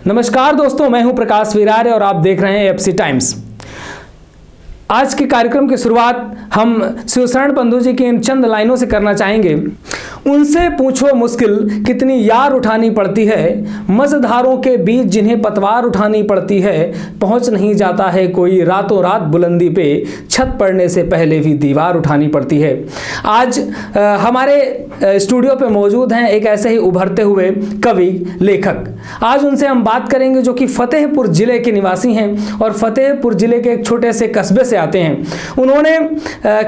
नमस्कार दोस्तों, मैं हूं प्रकाश विरारे और आप देख रहे हैं एफसी टाइम्स। आज के कार्यक्रम की शुरुआत हम शिवशरण बंधु जी की इन चंद लाइनों से करना चाहेंगे। उनसे पूछो मुश्किल कितनी यार उठानी पड़ती है, मझधारों के बीच जिन्हें पतवार उठानी पड़ती है, पहुंच नहीं जाता है कोई रातों रात बुलंदी पे, छत पड़ने से पहले भी दीवार उठानी पड़ती है। आज हमारे स्टूडियो पे मौजूद हैं एक ऐसे ही उभरते हुए कवि लेखक। आज उनसे हम बात करेंगे जो कि फतेहपुर जिले के निवासी हैं और फतेहपुर जिले के एक छोटे से कस्बे से आते हैं। उन्होंने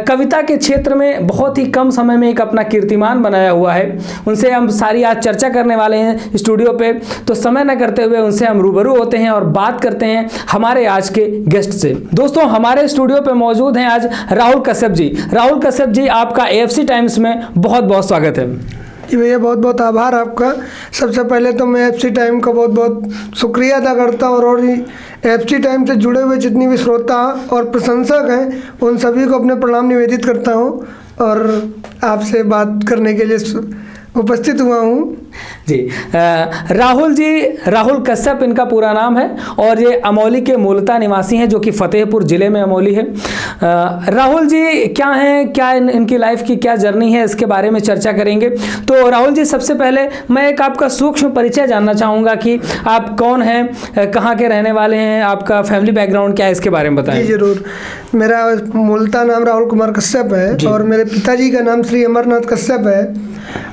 कविता के क्षेत्र में बहुत ही कम समय में एक अपना कीर्तिमान बनाया हुआ है। उनसे हम सारी आज चर्चा करने वाले हैं स्टूडियो पे, तो समय न करते हुए उनसे हम रूबरू होते हैं और बात करते हैं हमारे आज के गेस्ट से। दोस्तों, हमारे स्टूडियो पे मौजूद हैं आज राहुल कश्यप जी। राहुल कश्यप जी, आपका एफसी टाइम्स में बहुत बहुत स्वागत है। जी भैया, बहुत बहुत आभार आपका। सबसे पहले तो मैं एफसी टाइम का बहुत बहुत शुक्रिया अदा करता हूँ और एफसी टाइम से जुड़े हुए जितनी भी श्रोता और प्रशंसक हैं उन सभी को अपने प्रणाम निवेदित करता हूँ और आपसे बात करने के लिए उपस्थित हुआ हूँ जी। राहुल जी, राहुल कश्यप इनका पूरा नाम है और ये अमौली के मूलतः निवासी हैं जो कि फतेहपुर जिले में अमौली है। राहुल जी क्या हैं, क्या इनकी लाइफ की क्या जर्नी है, इसके बारे में चर्चा करेंगे। तो राहुल जी, सबसे पहले मैं एक आपका सूक्ष्म परिचय जानना चाहूँगा कि आप कौन हैं, कहाँ के रहने वाले हैं, आपका फैमिली बैकग्राउंड क्या है, इसके बारे में बताएं। जी जरूर। मेरा मूलतः नाम राहुल कुमार कश्यप है और मेरे पिताजी का नाम श्री अमरनाथ कश्यप है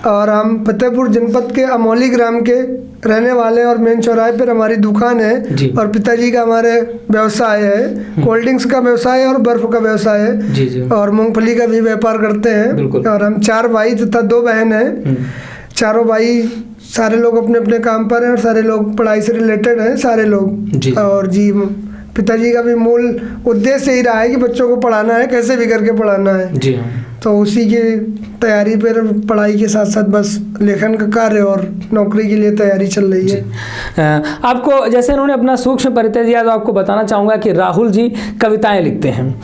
और हम फतेहपुर जनपद के अमौली ग्राम के रहने वाले और मेन चौराहे पर हमारी दुकान है और पिताजी का हमारे व्यवसाय है, कोल्ड ड्रिंक्स का व्यवसाय है और बर्फ का व्यवसाय है और मूंगफली का भी व्यापार करते हैं। और हम 4 भाई तथा 2 बहन हैं। चारों भाई सारे लोग अपने अपने काम पर हैं और सारे लोग पढ़ाई से रिलेटेड हैं सारे लोग। और जी, पिताजी का भी मूल उद्देश्य ही रहा है कि बच्चों को पढ़ाना है, कैसे भी करके पढ़ाना है। जी हाँ। तो उसी की तैयारी पर, पढ़ाई के साथ साथ बस लेखन का कार्य और नौकरी के लिए तैयारी चल रही है। आपको जैसे इन्होंने अपना सूक्ष्म परिचय दिया तो आपको बताना चाहूँगा कि राहुल जी कविताएं लिखते हैं,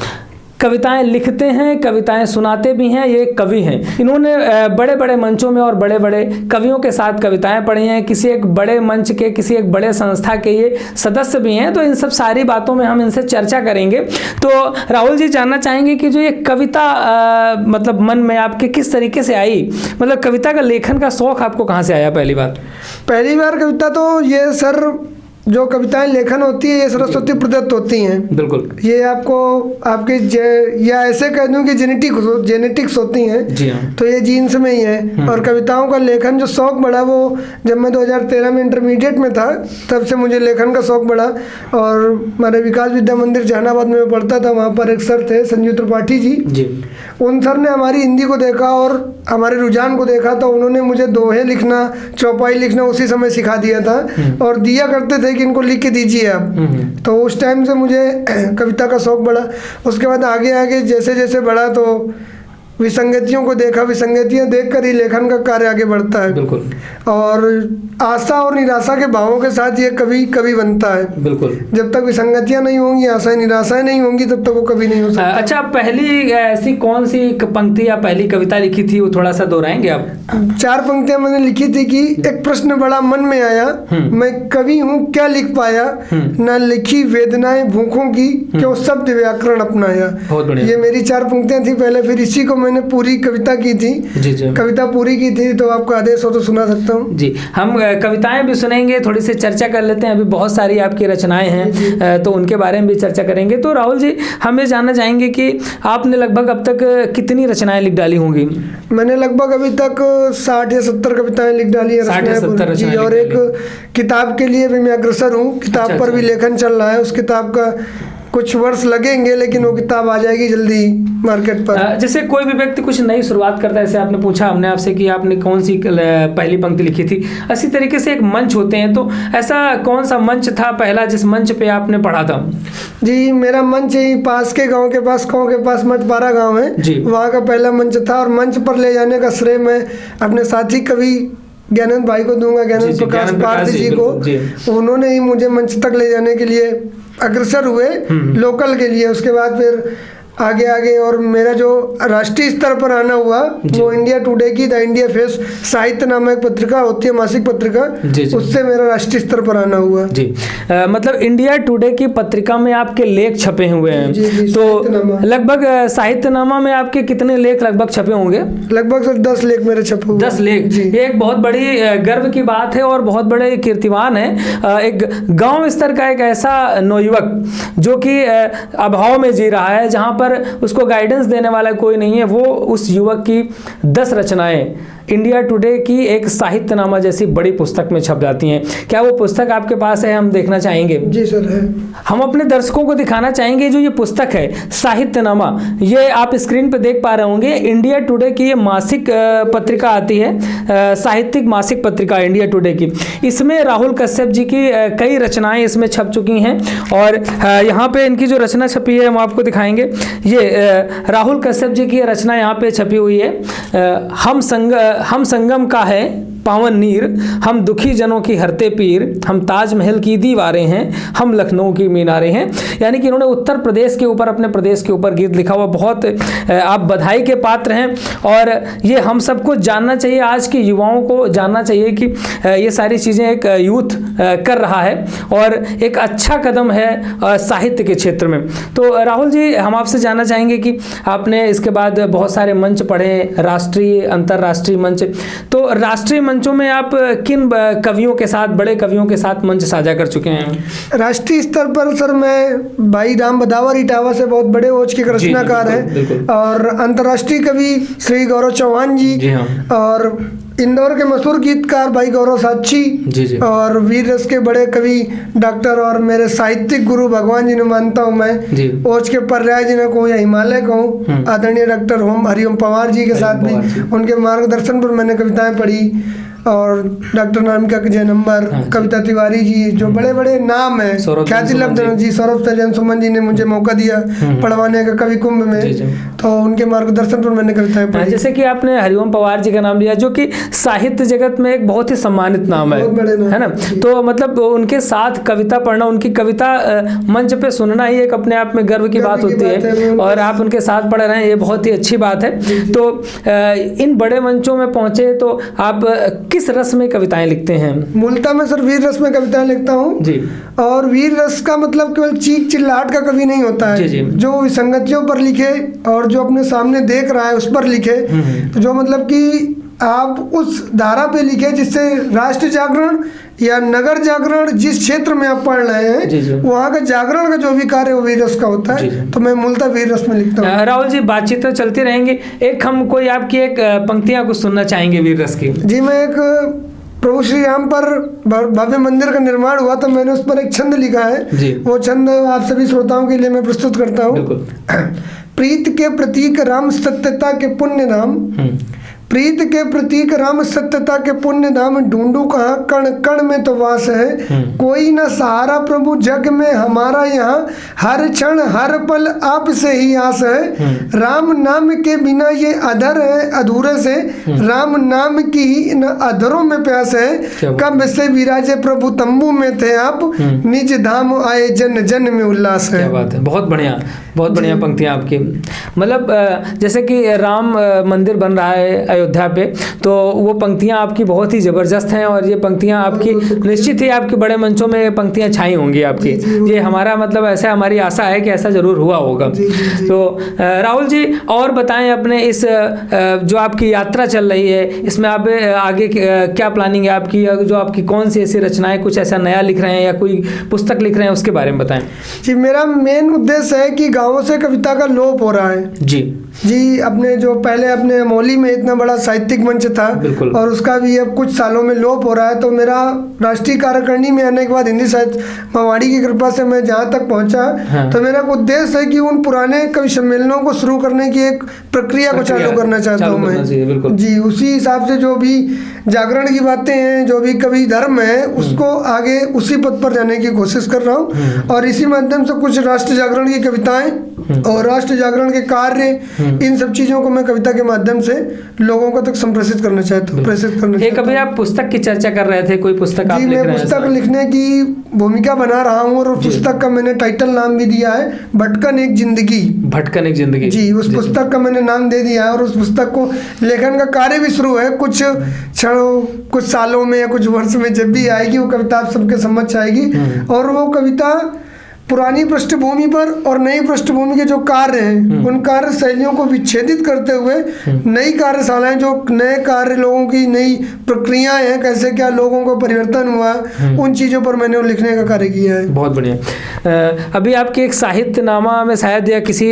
कविताएं लिखते हैं, कविताएं सुनाते भी हैं। ये कवि हैं। इन्होंने बड़े बड़े मंचों में और बड़े बड़े कवियों के साथ कविताएं पढ़ी हैं। किसी एक बड़े मंच के, किसी एक बड़े संस्था के ये सदस्य भी हैं। तो इन सब सारी बातों में हम इनसे चर्चा करेंगे। तो राहुल जी, जानना चाहेंगे कि जो ये कविता मतलब मन में आपके किस तरीके से आई, मतलब कविता का लेखन का शौक आपको कहाँ से आया? पहली बार कविता तो ये सर, जो कविताएं लेखन होती है ये सरस्वती प्रदत्त होती हैं। बिल्कुल। ये आपको आपके या ऐसे कह दूं कि जेनेटिक्स होती हैं। जी हाँ। तो ये जीन्स में ही है। और कविताओं का लेखन जो शौक बढ़ा वो जब मैं 2013 में इंटरमीडिएट में था तब से मुझे लेखन का शौक बढ़ा। और हमारे विकास विद्या मंदिर जहानाबाद में पढ़ता था, वहाँ पर एक सर थे संजू त्रिपाठी जी। उन सर ने हमारी हिंदी को देखा और हमारे रुझान को देखा तो उन्होंने मुझे दोहे लिखना, चौपाई लिखना उसी समय सिखा दिया था और दिया करते थे कि इनको लिख के दीजिए आप। तो उस टाइम से मुझे कविता का शौक बढ़ा। उसके बाद आगे आगे जैसे जैसे बढ़ा तो विसंगतियों को देखा, विसंगतियां देखकर ही लेखन का कार्य आगे बढ़ता है। बिल्कुल। और आशा और निराशा के भावों के साथ ये कवि बनता है। बिल्कुल। जब तक विसंगतियां नहीं होंगी, आशाएं निराशाएं नहीं होंगी, तब तक वो कवि नहीं हो सकता। अच्छा, पहली ऐसी कौन सी पंक्ति या पहली कविता लिखी थी, वो थोड़ा सा दोहराएंगे आप? 4 पंक्तियां मैंने लिखी थी कि एक प्रश्न बड़ा मन में आया, मैं कवि हूँ क्या लिख पाया, न लिखी वेदनाएं भूखों की, क्यों शब्द व्याकरण अपनाया। ये मेरी 4 पंक्तियां थी पहले। फिर इसी को मैंने पूरी कविता की थी। जी। कविता पूरी की थी, तो आपका आदेश हो तो सुना सकता हूँ। जी, हम कविताएं भी सुनेंगे, थोड़ी सी चर्चा कर लेते हैं। अभी बहुत सारी आपकी रचनाएं हैं तो उनके बारे में भी चर्चा करेंगे। तो राहुल जी, हम ये जानना चाहेंगे कि आपने लगभग अब तक कितनी रचनाएं लिख डाली होंगी? मैंने लगभग अभी तक 60 या 70 कविताएं लिख डाली है। 60 या 70 रचनाएं। और एक किताब के लिए भी मैं अग्रसर हूँ। किताब पर भी लेखन चल रहा है। उस किताब का कुछ वर्ष लगेंगे लेकिन वो किताब आ जाएगी जल्दी मार्केट पर। जैसे कोई भी व्यक्ति कुछ नई शुरुआत करता है, जैसे आपने पूछा हमने आपसे कि आपने कौन सी पहली पंक्ति लिखी थी, इसी तरीके से एक मंच होते हैं। तो ऐसा कौन सा मंच था पहला जिस मंच पे आपने पढ़ा था? जी, मेरा मंच यही पास के गांव के पास मठपारा गांव है, वहाँ का पहला मंच था। और मंच पर ले जाने का श्रेय मैं अपने साथी कवि ज्ञानंद भाई को दूंगा, ज्ञानंद प्रकाश पारसी जी को। उन्होंने ही मुझे मंच तक ले जाने के लिए अग्रसर हुए लोकल के लिए। उसके बाद फिर आगे आगे, और मेरा जो राष्ट्रीय स्तर पर आना हुआ वो इंडिया टुडे की द इंडिया फेस साहित्य नामक पत्रिका होती है, मासिक पत्रिका, उससे मेरा राष्ट्रीय स्तर पर आना हुआ जी। मतलब इंडिया टुडे की पत्रिका में आपके लेख छपे हुए हैं। तो लगभग साहित्यनामा में आपके कितने लेख लगभग छपे होंगे? लगभग सर 10 लेख मेरे छपे हुए। 10 लेख, ये एक बहुत बड़ी गर्व की बात है और बहुत बड़े कीर्तिमान है। एक गांव स्तर का एक ऐसा नौयुवक जो कि अभाव में जी रहा है, जहां पर उसको गाइडेंस देने वाला कोई नहीं है, वो उस युवक की 10 रचनाएं इंडिया टुडे की एक साहित्यनामा जैसी बड़ी पुस्तक में छप जाती हैं। क्या वो पुस्तक आपके पास है? हम देखना चाहेंगे। जी सर है। हम अपने दर्शकों को दिखाना चाहेंगे जो ये पुस्तक है साहित्यनामा, ये आप स्क्रीन पे देख पा रहे होंगे। इंडिया टुडे की ये मासिक पत्रिका आती है, साहित्यिक मासिक पत्रिका इंडिया टुडे की। इसमें राहुल कश्यप जी की कई रचनाएं इसमें छप चुकी हैं और यहाँ पे इनकी जो रचना छपी है हम आपको दिखाएंगे। ये राहुल कश्यप जी की रचना यहाँ पे छपी हुई है। हम संगम का है पावन नीर, हम दुखी जनों की हरते पीर, हम ताजमहल की दीवारें हैं, हम लखनऊ की मीनारें हैं। यानी कि इन्होंने उत्तर प्रदेश के ऊपर, अपने प्रदेश के ऊपर गीत लिखा हुआ। बहुत आप बधाई के पात्र हैं और ये हम सबको जानना चाहिए, आज के युवाओं को जानना चाहिए कि ये सारी चीज़ें एक यूथ कर रहा है और एक अच्छा कदम है साहित्य के क्षेत्र में। तो राहुल जी, हम आपसे जानना चाहेंगे कि आपने इसके बाद बहुत सारे मंच पढ़े, राष्ट्रीय अंतर्राष्ट्रीय मंच, तो राष्ट्रीय मंचों में आप किन कवियों के साथ, बड़े कवियों के साथ मंच साझा कर चुके हैं? राष्ट्रीय स्तर पर सर मैं भाई राम बदावर इटावा से बहुत बड़े ओज के रचनाकार हैं, और अंतर्राष्ट्रीय कवि श्री गौरव चौहान जी हाँ। और इंदौर के मशहूर गीतकार भाई गौरव साक्षी और वीर रस के बड़े कवि डॉक्टर और मेरे साहित्यिक गुरु भगवान जी ने मानता हूँ मैं, ओज के पर्याय जिन्हें कहूँ या हिमालय कहूँ, आदरणीय डॉक्टर हरिओम पवार जी के साथ भी उनके मार्गदर्शन पर मैंने कविताएं पढ़ी, और डॉक्टर नामिका जय नंबर, कविता तिवारी जी, जो बड़े बड़े नाम है, ख्याति लब्ध जी, सौरभ सजन सुमन जी ने मुझे मौका दिया पढ़वाने का कवि कुंभ में, तो उनके मार्गदर्शन पर मैंने कविताएं पढ़ी। जैसे कि आपने हरिओम पवार जी का नाम लिया, जो कि साहित्य जगत में एक बहुत ही सम्मानित नाम है ना, तो मतलब उनके साथ कविता पढ़ना, उनकी कविता मंच पे सुनना ही एक अपने आप में गर्व की बात होती है, और आप उनके साथ पढ़ रहे हैं, ये बहुत ही अच्छी बात है। तो इन बड़े मंचों में पहुंचे तो आप किस रस में कविताएं लिखते हैं? मूलतः मैं सर वीर रस में कविताएं लिखता हूँ जी। और वीर रस का मतलब केवल चीख चिल्लाहट का कवि नहीं होता है जी। जो विसंगतियों पर लिखे और जो अपने सामने देख रहा है उस पर लिखे, तो जो मतलब कि आप उस धारा पे लिखे जिससे राष्ट्र जागरण या नगर जागरण, जिस क्षेत्र में आप पढ़ रहे हैं वहाँ का जागरण का जो भी कार्य वो वीर रस का होता है, तो मैं मूलतः वीर रस में लिखता हूँ। राहुल जी, बातचीत तो चलती रहेंगी, एक हम कोई आपकी एक पंक्तियाँ कुछ सुनना चाहेंगे वीर रस की। जी, मैं एक प्रभु श्री राम पर भव्य मंदिर का निर्माण हुआ तो मैंने उस पर एक छंद लिखा है, वो छंद आप सभी श्रोताओं के लिए मैं प्रस्तुत करता हूँ। प्रीत के प्रतीक राम सत्यता के पुण्य नाम, प्रीत के प्रतीक राम सत्यता के पुण्य नाम, ढूंढू कहाँ कण कण में तो वास है, कोई न सहारा प्रभु जग में हमारा यहाँ, हर क्षण हर पल आप से ही आस है, राम नाम के बिना ये अधर है अधूरे से, राम नाम की ही न अधरों में प्यास है, कब से विराजे प्रभु तंबू में थे आप, निज धाम आए जन जन में उल्लास है। क्या बात है, बहुत बढ़िया, बहुत बढ़िया पंक्तियां आपकी। मतलब जैसे कि राम मंदिर बन रहा है अयोध्या पे, तो वो पंक्तियां आपकी बहुत ही ज़बरदस्त हैं, और ये पंक्तियां आपकी निश्चित ही आपके बड़े मंचों में पंक्तियां छाई होंगी आपकी। ये हमारा मतलब ऐसा, हमारी आशा है कि ऐसा ज़रूर हुआ होगा। तो राहुल जी, और बताएं अपने इस जो आपकी यात्रा चल रही है, इसमें आप आगे क्या प्लानिंग है आपकी, जो आपकी कौन सी ऐसी रचनाएं, कुछ ऐसा नया लिख रहे हैं या कोई पुस्तक लिख रहे हैं, उसके बारे में बताएं। जी, मेरा मेन उद्देश्य है कि गाँवों से कविता का लोप हो रहा है जी। अपने जो पहले अपने मौली में इतना बड़ा साहित्यिक मंच था और उसका भी अब कुछ सालों में लोप हो रहा है, तो मेरा राष्ट्रीय कार्यकारिणी में आने के बाद हिंदी साहित्य मवाड़ी की कृपा से मैं जहाँ तक पहुँचा, तो मेरा उद्देश्य है कि उन पुराने कवि सम्मेलनों को शुरू करने की एक प्रक्रिया को चालू करना चाहता हूँ मैं जी। उसी हिसाब से जो भी जागरण की बातें हैं, जो भी कवि धर्म है, उसको आगे उसी पद पर जाने की कोशिश कर रहा हूँ, और इसी माध्यम से कुछ राष्ट्र जागरण की कविताएं और राष्ट्र जागरण के कार्य, इन सब चीजों को मैं कविता के माध्यम से लोगों को तक संप्रेषित करना चाहता हूँ, प्रेषित करना चाहता हूँ। कभी आप पुस्तक की चर्चा कर रहे थे, कोई पुस्तक आप लिख रहे हैं? मैं पुस्तक लिखने की भूमिका बना रहा हूँ और पुस्तक का मैंने टाइटल नाम भी दिया है भटकन एक जिंदगी। भटकन एक जिंदगी जी, उस पुस्तक का मैंने नाम दे दिया है और उस पुस्तक को लेखन का कार्य भी शुरू है। कुछ सालों में या कुछ वर्ष में जब भी आएगी वो कविता आप सबके समझ आएगी। और वो कविता पुरानी पृष्ठभूमि पर और नई पृष्ठभूमि के जो कार्य हैं उन कार्य शैलियों को विच्छेदित करते हुए नई कार्यशालाएं, जो नए कार्य, लोगों की नई प्रक्रियाएं हैं, कैसे क्या लोगों को परिवर्तन हुआ, उन चीज़ों पर मैंने वो लिखने का कार्य किया है। बहुत बढ़िया। अभी आपके एक साहित्यनामा में शायद या किसी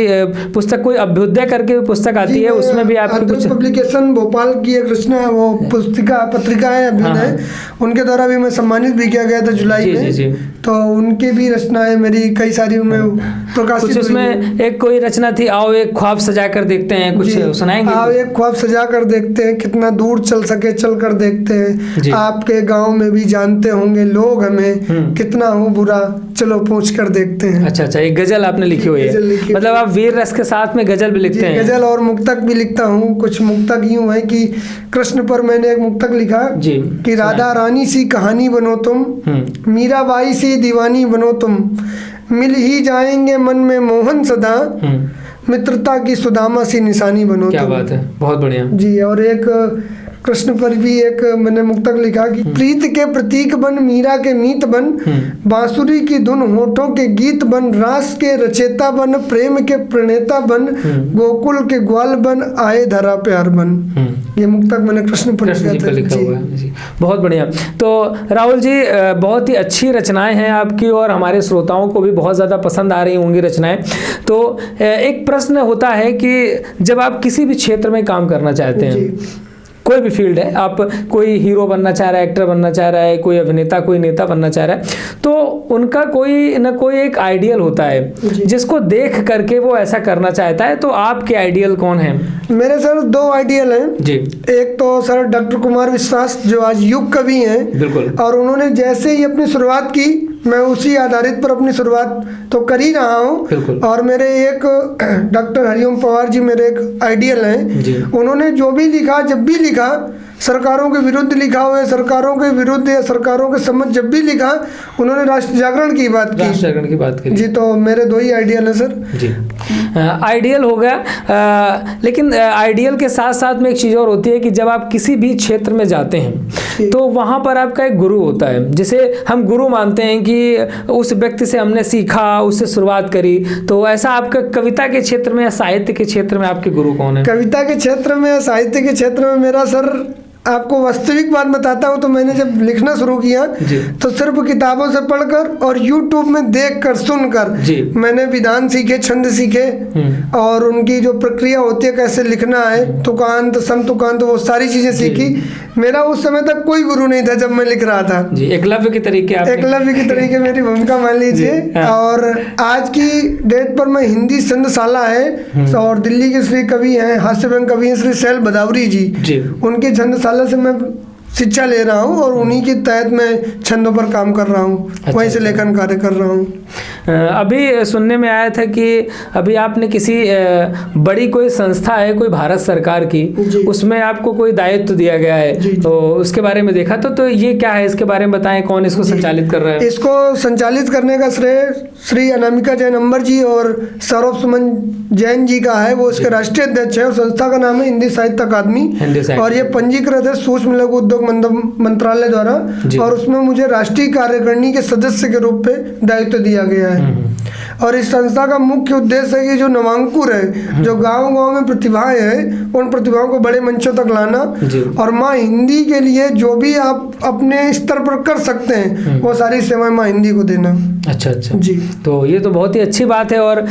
पुस्तक, कोई अभ्युदय करके पुस्तक आती है, उसमें भी आपकी कुछ पब्लिकेशन भोपाल की एक रचना है, वो पत्रिका है अभ्युदय, उनके द्वारा भी मैं सम्मानित भी किया गया था जुलाई में। तो उनके भी रचनाएं मेरी कई सारी उनमें प्रकाशित। उसमें एक कोई रचना थी, आओ एक ख्वाब सजा कर देखते हैं, कुछ सुनाएंगे? आओ एक ख्वाब सजा कर देखते हैं, कितना दूर चल सके चल कर देखते हैं, आपके गांव में भी जानते होंगे लोग हमें, कितना हूँ बुरा चलो पूछ कर देखते हैं। अच्छा, एक गजल आपने लिखी हुई है, मतलब आप वीर रस के साथ में गजल भी लिखते हैं? गजल और मुक्तक भी लिखता हूँ। कुछ मुक्तक यूँ है कि कृष्ण पर मैंने एक मुक्तक लिखा कि राधा रानी सी कहानी बनो तुम, मीराबाई सी दीवानी बनो तुम, मिल ही जाएंगे मन में मोहन सदा, मित्रता की सुदामा सी निशानी बनो। क्या बात है, बहुत बढ़िया जी। और एक कृष्ण पर भी एक मैंने मुक्तक लिखा कि प्रीत के प्रतीक बन, मीरा के मीत बन, बांसुरी की धुन होठों के गीत बन, रास के रचेता बन, प्रेम के प्रणेता बन, गोकुल के ग्वाल बन, आए धरा प्यार बन। ये मुक्तक मैंने कृष्ण पर लिखा हुआ है जी। बहुत बढ़िया। तो राहुल जी, बहुत ही अच्छी रचनाएं हैं आपकी और हमारे श्रोताओं को भी बहुत ज़्यादा पसंद आ रही होंगी रचनाएं। तो एक प्रश्न होता है कि जब आप किसी भी क्षेत्र में काम करना चाहते हैं, कोई भी फील्ड है, आप कोई हीरो बनना चाह रहा है, एक्टर बनना चाह रहा है, कोई अभिनेता, कोई नेता बनना चाह रहा है, तो उनका कोई न कोई एक आइडियल होता है जिसको देख करके वो ऐसा करना चाहता है। तो आपके आइडियल कौन है? मेरे सर दो आइडियल हैं जी। एक तो सर डॉक्टर कुमार विश्वास, जो आज युग कवि हैं, बिल्कुल, और उन्होंने जैसे ही अपनी शुरुआत की, मैं उसी आधारित पर अपनी शुरुआत तो कर ही रहा हूँ। और मेरे एक डॉक्टर हरिओम पवार जी मेरे एक आइडियल हैं। उन्होंने जो भी लिखा, जब भी लिखा, सरकारों के विरुद्ध लिखा हुआ, सरकारों के विरुद्ध या सरकारों के समझ जब भी लिखा, उन्होंने राष्ट्र जागरण की बात की, राष्ट्र जागरण की बात की जी। तो मेरे दो ही आइडियल है सर जी। आइडियल हो गया, लेकिन आइडियल के साथ साथ में एक चीज़ और होती है कि जब आप किसी भी क्षेत्र में जाते हैं तो वहाँ पर आपका एक गुरु होता है, जिसे हम गुरु मानते हैं कि उस व्यक्ति से हमने सीखा, उससे शुरुआत करी। तो ऐसा आपका कविता के क्षेत्र में या साहित्य के क्षेत्र में आपके गुरु कौन है? कविता के क्षेत्र में, साहित्य के क्षेत्र में मेरा सर, आपको वास्तविक बात बताता हूँ, तो मैंने जब लिखना शुरू किया तो सिर्फ किताबों से पढ़कर और YouTube में देखकर, सुनकर मैंने विधान सीखे, छंद सीखे और उनकी जो प्रक्रिया होती है, कैसे लिखना है, तुकांत, समतुकांत, वो सारी चीजें सीखी। मेरा उस समय तक कोई गुरु नहीं था जब मैं लिख रहा था जी। एकलव्य के तरीके मेरी भूमिका मान लीजिए। और आज की डेट पर मैं हिंदी संदशाला है और दिल्ली के श्री कवि हैं, हास्य व्यंग कवि हैं श्री शैल बदावरी जी, उनकी छंदशाला से मैं शिक्षा ले रहा हूँ और उन्हीं के तहत मैं छंदों पर काम कर रहा हूँ। वहीं से लेखन कार्य कर रहा हूँ। अभी सुनने में आया था कि अभी आपने किसी बड़ी कोई संस्था है, कोई भारत सरकार की, उसमें आपको कोई दायित्व दिया गया है, तो उसके बारे में देखा तो ये क्या है, इसके बारे में बताएं, कौन इसको संचालित कर रहा है? इसको संचालित करने का श्रेय श्री अनामिका जैन अंबर जी और सौरभ सुमन जैन जी का है। वो इसके राष्ट्रीय अध्यक्ष है और संस्था का नाम है हिंदी साहित्य अकादमी, और ये पंजीकृत है सूक्ष्म लघु उद्योग मंत्रालय द्वारा, और उसमें मुझे राष्ट्रीय कार्यकारिणी के सदस्य के रूप में दायित्व दिया गया है। और इस संस्था का मुख्य उद्देश्य है कि जो नवांकुर है, जो गांव-गांव में प्रतिभाएं हैं, उन प्रतिभाओं को बड़े मंचों तक लाना और माँ हिंदी के लिए जो भी आप अपने स्तर पर कर सकते हैं वो सारी सेवाएं माँ हिंदी को देना। अच्छा जी। तो ये तो बहुत ही अच्छी बात है। और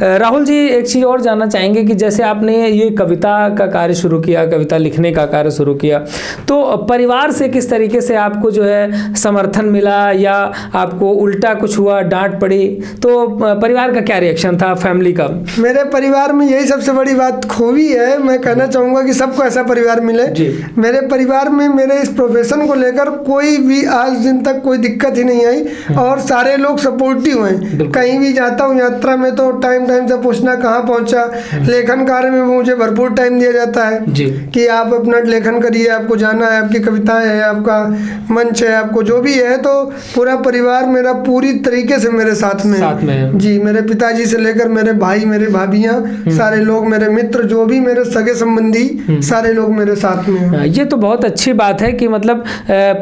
राहुल जी, एक चीज़ और जानना चाहेंगे कि जैसे आपने ये कविता का कार्य शुरू किया, कविता लिखने का कार्य शुरू किया, तो परिवार से किस तरीके से आपको जो है समर्थन मिला या आपको उल्टा कुछ हुआ, डांट पड़ी? तो परिवार का क्या रिएक्शन था, फैमिली का? मेरे परिवार में यही सबसे बड़ी बात खूबी है, मैं कहना चाहूँगा कि सबको ऐसा परिवार मिले। मेरे परिवार में मेरे इस प्रोफेशन को लेकर कोई भी आज दिन तक कोई दिक्कत ही नहीं आई और सारे लोग सपोर्टिव हैं। कहीं भी जाता हूँ यात्रा में तो टाइम से पूछना कहाँ पहुँचा, लेखन कार्य में मुझे भरपूर टाइम दिया जाता है कि आप अपना लेखन करिए, आपको जाना है, आपकी कविताएं हैं, आपका मंच है, आपको जो भी है। तो पूरा परिवार मेरा पूरी तरीके से मेरे साथ में जी, मेरे पिताजी से लेकर मेरे भाई, मेरे भाभियाँ, सारे लोग, मेरे मित्र, जो भी मेरे सगे संबंधी, सारे लोग मेरे साथ में हैं। ये तो बहुत अच्छी बात है कि मतलब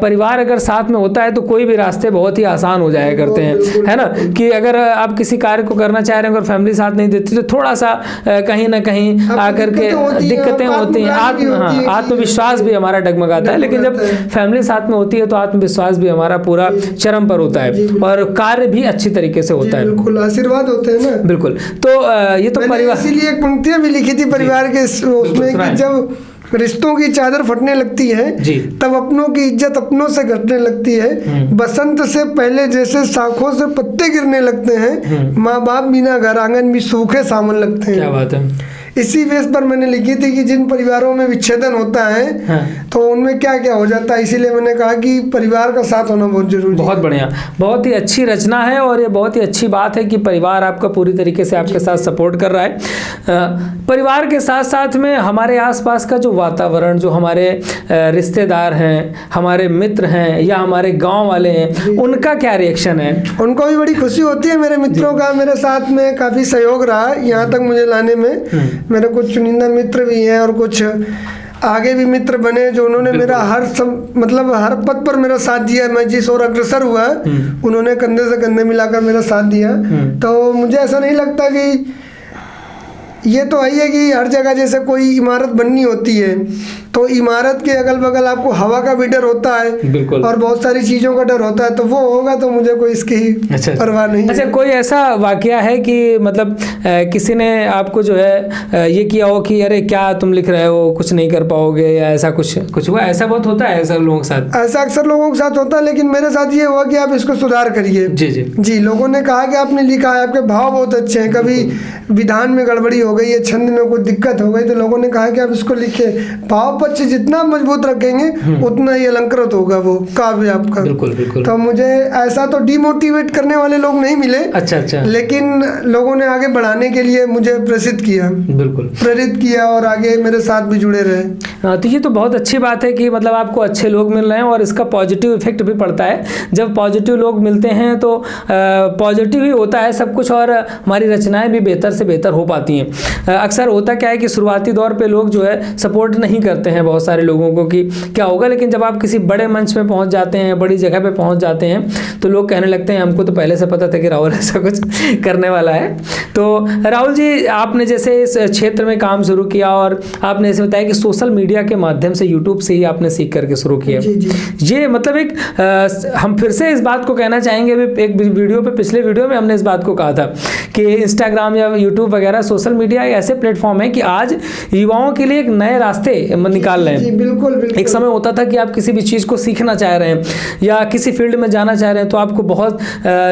परिवार अगर साथ में होता है तो कोई भी रास्ते बहुत ही आसान हो जाया करते हैं, है ना। कि अगर आप किसी कार्य को करना चाह रहे हैं, अगर फैमिली साथ नहीं देती तो थोड़ा सा कहीं ना कहीं आकर के दिक्कतें होती हैं, आत्मविश्वास भी हमारा डगमगाता है। लेकिन जब फैमिली साथ में होती है तो आत्मविश्वास भी हमारा पूरा चरम पर होता है और कार्य भी अच्छी तरीके से होता है। बिल्कुल, आशीर्वाद होते हैं ना। बिल्कुल। तो ये तो परिवार, इसीलिए एक पंक्तियां भी लिखी थी परिवार के उसमें कि जब रिश्तों की चादर फटने लगती है तब अपनों की इज्जत अपनों से घटने लगती है। बसंत से पहले जैसे शाखों से पत्ते गिरने लगते हैं, माँ बाप बिना घर आंगन भी सूखे सामन लगते हैं। क्या बात है। इसी बेस पर मैंने लिखी थी कि जिन परिवारों में विच्छेदन होता है तो उनमें क्या क्या हो जाता है, इसीलिए मैंने कहा कि परिवार का साथ होना बहुत जरूरी है। बहुत बढ़िया, बहुत ही अच्छी रचना है और ये बहुत ही अच्छी बात है कि परिवार आपका पूरी तरीके से आपके साथ सपोर्ट कर रहा है। परिवार के साथ साथ में हमारे आसपास का जो वातावरण, जो हमारे रिश्तेदार हैं, हमारे मित्र हैं या हमारे गाँव वाले हैं, उनका क्या रिएक्शन है? उनको भी बड़ी खुशी होती है। मेरे मित्रों का मेरे साथ में काफ़ी सहयोग रहा यहाँ तक मुझे लाने में। मेरे कुछ चुनिंदा मित्र भी हैं और कुछ आगे भी मित्र बने जो उन्होंने मेरा मतलब हर पद पर मेरा साथ दिया। मैं जिस और अग्रसर हुआ उन्होंने कंधे से कंधे मिलाकर मेरा साथ दिया। तो मुझे ऐसा नहीं लगता कि ये तो है कि हर जगह जैसे कोई इमारत बननी होती है तो इमारत के अगल बगल आपको हवा का भी डर होता है और बहुत सारी चीज़ों का डर होता है, तो वो होगा तो मुझे कोई इसकी परवाह नहीं। अच्छा, कोई ऐसा वाकया है कि मतलब किसी ने आपको जो है ये किया हो कि अरे क्या तुम लिख रहे हो, कुछ नहीं कर पाओगे, या ऐसा कुछ हुआ? ऐसा बहुत होता है ऐसा लोगों के साथ? ऐसा अक्सर लोगों के साथ होता है, लेकिन मेरे साथ ये हुआ कि आप इसको सुधार करिए। जी, लोगों ने कहा कि आपने लिखा है, आपके भाव बहुत अच्छे हैं, कभी विधान में गड़बड़ी हो गई है, छंद में कोई दिक्कत हो गई, तो लोगों ने कहा कि आप इसको लिखिए। भाव पक्ष जितना मजबूत रखेंगे उतना ही अलंकृत होगा वो काव्य आपका। बिल्कुल। तो मुझे ऐसा तो डिमोटिवेट करने वाले लोग नहीं मिले। अच्छा। लेकिन लोगों ने आगे बढ़ाने के लिए मुझे प्रेरित किया और आगे मेरे साथ भी जुड़े रहे। तो ये तो बहुत अच्छी बात है कि मतलब आपको अच्छे लोग मिल रहे हैं और इसका पॉजिटिव इफेक्ट भी पड़ता है। जब पॉजिटिव लोग मिलते हैं तो पॉजिटिव ही होता है सब कुछ और हमारी रचनाएं भी बेहतर से बेहतर हो पाती हैं। अक्सर होता क्या है कि शुरुआती दौर पे लोग जो है सपोर्ट नहीं करते हैं बहुत सारे लोगों को कि क्या होगा, लेकिन जब आप किसी बड़े मंच में पहुंच जाते हैं, बड़ी जगह पे पहुंच जाते हैं तो लोग कहने लगते हैं हमको तो पहले से पता था कि राहुल ऐसा कुछ करने वाला है। तो राहुल जी, आपने जैसे इस क्षेत्र में काम शुरू किया और आपने ऐसे बताया कि सोशल मीडिया के माध्यम से, यूट्यूब से ही आपने सीख करके शुरू किया। ये मतलब एक हम फिर से इस बात को कहना चाहेंगे, एक वीडियो पे, पिछले वीडियो में हमने इस बात को कहा था कि इंस्टाग्राम या यूट्यूब वगैरह सोशल मीडिया ऐसे प्लेटफॉर्म है कि आज युवाओं के लिए एक नए रास्ते निकाल रहे हैं। बिल्कुल। एक समय होता था कि आप किसी भी चीज़ को सीखना चाह रहे हैं या किसी फील्ड में जाना चाह रहे हैं तो आपको बहुत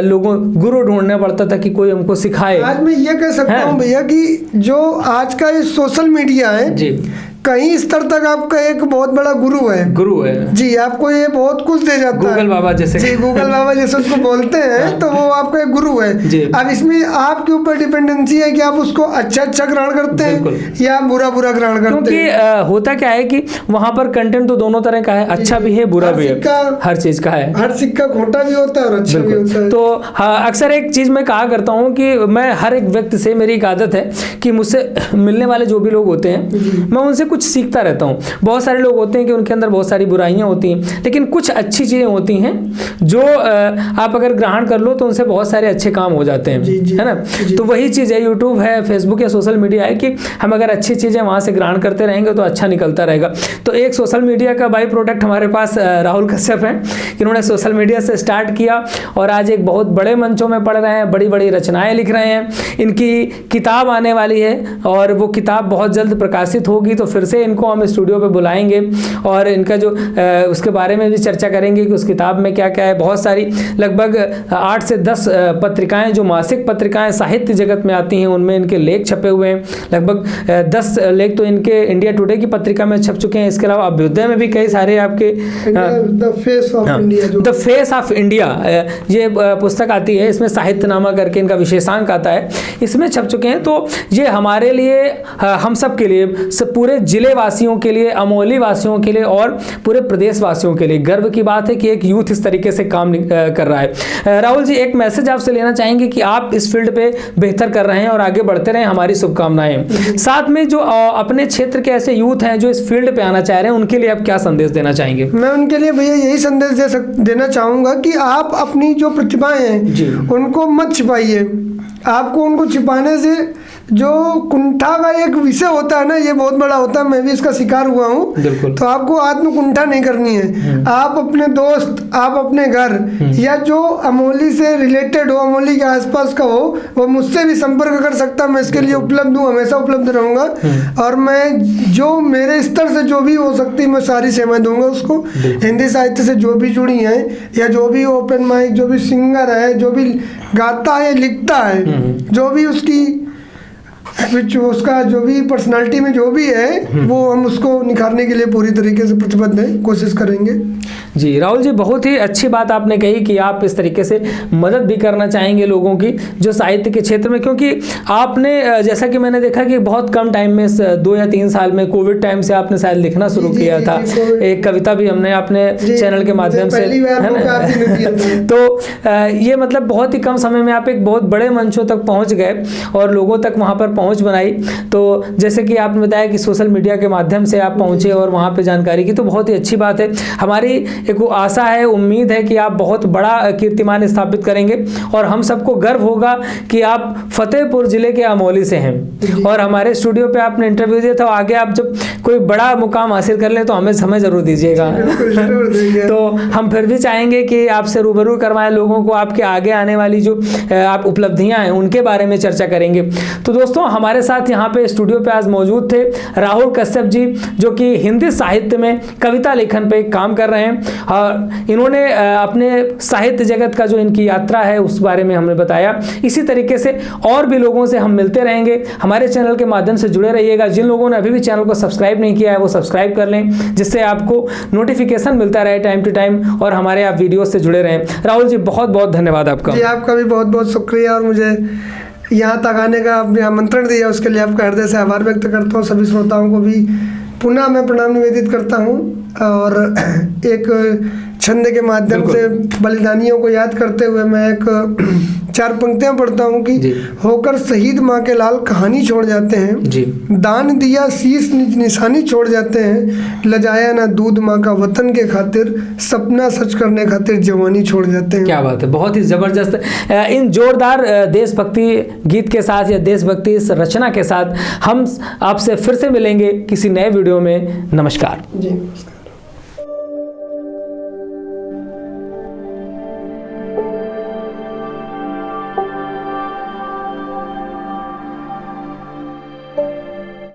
लोगों गुरु ढूंढना पड़ता था कि कोई हमको सिखाए। आज मैं ये कह सकता हूँ भैया कि जो आज का ये सोशल मीडिया है कहीं स्तर तक आपका एक बहुत बड़ा गुरु है जी। आपको ये बहुत कुछ दे जाता है, गूगल बाबा जैसे। जी, गूगल बाबा जैसे उसको बोलते हैं, तो वो आपका एक गुरु है। अब इसमें आपके ऊपर डिपेंडेंसी है कि आप उसको अच्छा ग्रहण करते हैं या बुरा ग्रहण करते हैं। क्योंकि होता क्या है कि वहाँ पर कंटेंट तो दोनों तरह का है, अच्छा भी है, बुरा भी है, हर चीज का है। हर सिक्का खोटा भी होता है और अच्छा भी होता है। तो अक्सर एक चीज मैं कहा करता हूँ कि मैं हर एक व्यक्ति से, मेरी एक आदत है कि मुझसे मिलने वाले जो भी लोग होते हैं मैं उनसे कुछ सीखता रहता हूँ। बहुत सारे लोग होते हैं कि उनके अंदर बहुत सारी बुराइयां होती हैं, लेकिन कुछ अच्छी चीजें होती हैं जो आप अगर ग्रहण कर लो तो उनसे बहुत सारे अच्छे काम हो जाते हैं, है ना। तो वही चीज़ है, यूट्यूब है, फेसबुक या सोशल मीडिया है कि हम अगर अच्छी चीज़ें वहाँ से ग्रहण करते रहेंगे तो अच्छा निकलता रहेगा। तो एक सोशल मीडिया का बाई प्रोडक्ट हमारे पास राहुल कश्यप हैं, इन्होंने सोशल मीडिया से स्टार्ट किया और आज एक बहुत बड़े मंचों में पढ़ रहे हैं, बड़ी बड़ी रचनाएं लिख रहे हैं। इनकी किताब आने वाली है और वो किताब बहुत जल्द प्रकाशित होगी, तो फिर से इनको हम स्टूडियो पे बुलाएंगे और इनका जो उसके बारे में भी चर्चा करेंगे कि उस किताब में क्या क्या है। बहुत सारी लगभग 8 से 10 पत्रिकाएं जो मासिक पत्रिकाएं साहित्य जगत में आती हैं उनमें इनके लेख छपे हुए हैं। लगभग 10 लेख तो इनके इंडिया टुडे की पत्रिका में छप चुके हैं। इसके अलावा अभ्युदय में भी कई सारे आपके द फेस ऑफ इंडिया ये पुस्तक आती है, इसमें साहित्यनामा करके इनका विशेषांक आता है, इसमें छप चुके हैं। तो ये हमारे लिए, हम सब के लिए, पूरे जिले वासियों के लिए, अमोली वासियों के लिए और पूरे प्रदेश वासियों के लिए गर्व की बात है कि एक यूथ इस तरीके से काम कर रहा है। राहुल जी, एक मैसेज आपसे लेना चाहेंगे कि आप इस फील्ड पे बेहतर कर रहे हैं और आगे बढ़ते रहें, हमारी शुभकामनाएं। साथ में जो अपने क्षेत्र के ऐसे यूथ हैं जो इस फील्ड पे आना चाह रहे हैं, उनके लिए आप क्या संदेश देना चाहेंगे? मैं उनके लिए भैया यही संदेश देना चाहूंगा कि आप अपनी जो प्रतिभाएं हैं उनको मत छिपाइए। आपको उनको छिपाने से जो कुंठा का एक विषय होता है ना, ये बहुत बड़ा होता है, मैं भी इसका शिकार हुआ हूँ। तो आपको आत्मकुंठा नहीं करनी है। आप अपने दोस्त, आप अपने घर या जो अमोली से रिलेटेड हो, अमोली के आसपास का हो, वो मुझसे भी संपर्क कर सकता है। मैं इसके लिए उपलब्ध हूँ, हमेशा उपलब्ध रहूंगा और मैं जो मेरे स्तर से जो भी हो सकती है मैं सारी सेवाएं दूंगा उसको। हिंदी साहित्य से जो भी जुड़ी हैं या जो भी ओपन माइक, जो भी सिंगर है, जो भी गाता है, लिखता है, जो भी उसका जो भी पर्सनालिटी में जो भी है वो हम उसको निखारने के लिए पूरी तरीके से प्रतिबद्ध हैं, कोशिश करेंगे। जी राहुल जी, बहुत ही अच्छी बात आपने कही कि आप इस तरीके से मदद भी करना चाहेंगे लोगों की जो साहित्य के क्षेत्र में, क्योंकि आपने जैसा कि मैंने देखा कि बहुत कम टाइम में 2 या 3 साल में कोविड टाइम से आपने शायद लिखना शुरू किया था। एक कविता भी हमने अपने चैनल के माध्यम से, है ना? तो ये मतलब बहुत ही कम समय में आप एक बहुत बड़े मंचों तक पहुंच गए और लोगों तक वहां पर पहुंच बनाई। तो जैसे कि आपने बताया कि सोशल मीडिया के माध्यम से आप पहुंचे और वहां पे जानकारी की, तो बहुत ही अच्छी बात है। हमारी एक आशा है, उम्मीद है कि आप बहुत बड़ा कीर्तिमान स्थापित करेंगे और हम सबको गर्व होगा कि आप फतेहपुर जिले के अमोली से हैं और हमारे स्टूडियो पे आपने इंटरव्यू दिया था। आगे आप जब कोई बड़ा मुकाम हासिल कर ले तो हमें समय जरूर दीजिएगा। तो हम फिर भी चाहेंगे कि आपसे रूबरू करवाएं, लोगों को आपके आगे आने वाली जो आप उपलब्धियां हैं उनके बारे में चर्चा करेंगे। तो दोस्तों, हमारे साथ यहाँ पे स्टूडियो पे आज मौजूद थे राहुल कश्यप जी, जो कि हिंदी साहित्य में कविता लेखन पे काम कर रहे हैं और इन्होंने अपने साहित्य जगत का जो इनकी यात्रा है उस बारे में हमें बताया। इसी तरीके से और भी लोगों से हम मिलते रहेंगे। हमारे चैनल के माध्यम से जुड़े रहिएगा। जिन लोगों ने अभी भी चैनल को सब्सक्राइब नहीं किया है वो सब्सक्राइब कर लें, जिससे आपको नोटिफिकेशन मिलता रहे टाइम टू टाइम और हमारे आप वीडियो से जुड़े रहें। राहुल जी, बहुत बहुत धन्यवाद आपका। जी, आपका भी बहुत बहुत शुक्रिया और मुझे यहाँ तक आने का आपने आमंत्रण दिया उसके लिए आपका हृदय से आभार व्यक्त करता हूँ। सभी श्रोताओं को भी पुनः मैं प्रणाम निवेदित करता हूँ और एक छंद के माध्यम से बलिदानियों को याद करते हुए मैं एक 4 पंक्तियां पढ़ता हूँ कि होकर शहीद माँ के लाल कहानी छोड़ जाते हैं, दान दिया शीश निशानी छोड़ जाते हैं, लजाया ना दूध माँ का वतन के खातिर, सपना सच करने खातिर जवानी छोड़ जाते हैं। क्या बात है, बहुत ही जबरदस्त। इन जोरदार देशभक्ति गीत के साथ या देशभक्ति रचना के साथ हम आपसे फिर से मिलेंगे किसी नए वीडियो में। नमस्कार। जी नमस्कार।